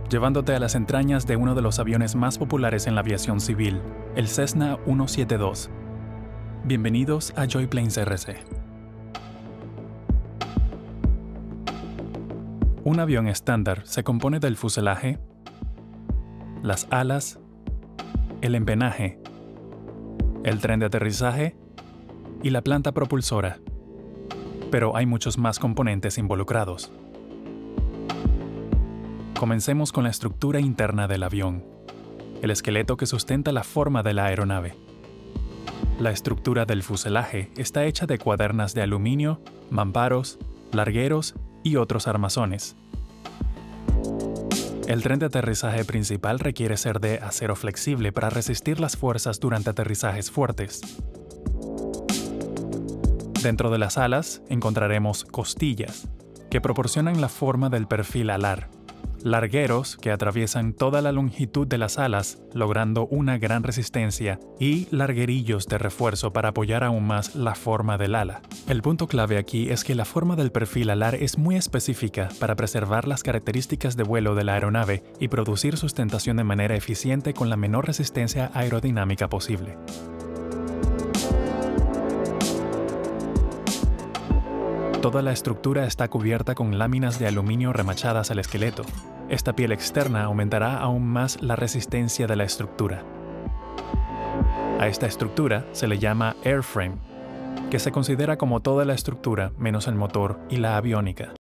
llevándote a las entrañas de uno de los aviones más populares en la aviación civil, el Cessna 172. Bienvenidos a Joyplanes RC. Un avión estándar se compone del fuselaje, las alas, el empenaje, el tren de aterrizaje y la planta propulsora. Pero hay muchos más componentes involucrados. Comencemos con la estructura interna del avión, el esqueleto que sustenta la forma de la aeronave. La estructura del fuselaje está hecha de cuadernas de aluminio, mamparos, largueros y otros armazones. El tren de aterrizaje principal requiere ser de acero flexible para resistir las fuerzas durante aterrizajes fuertes. Dentro de las alas encontraremos costillas, que proporcionan la forma del perfil alar, largueros que atraviesan toda la longitud de las alas, logrando una gran resistencia, y larguerillos de refuerzo para apoyar aún más la forma del ala. El punto clave aquí es que la forma del perfil alar es muy específica para preservar las características de vuelo de la aeronave y producir sustentación de manera eficiente con la menor resistencia aerodinámica posible. Toda la estructura está cubierta con láminas de aluminio remachadas al esqueleto. Esta piel externa aumentará aún más la resistencia de la estructura. A esta estructura se le llama airframe, que se considera como toda la estructura menos el motor y la aviónica.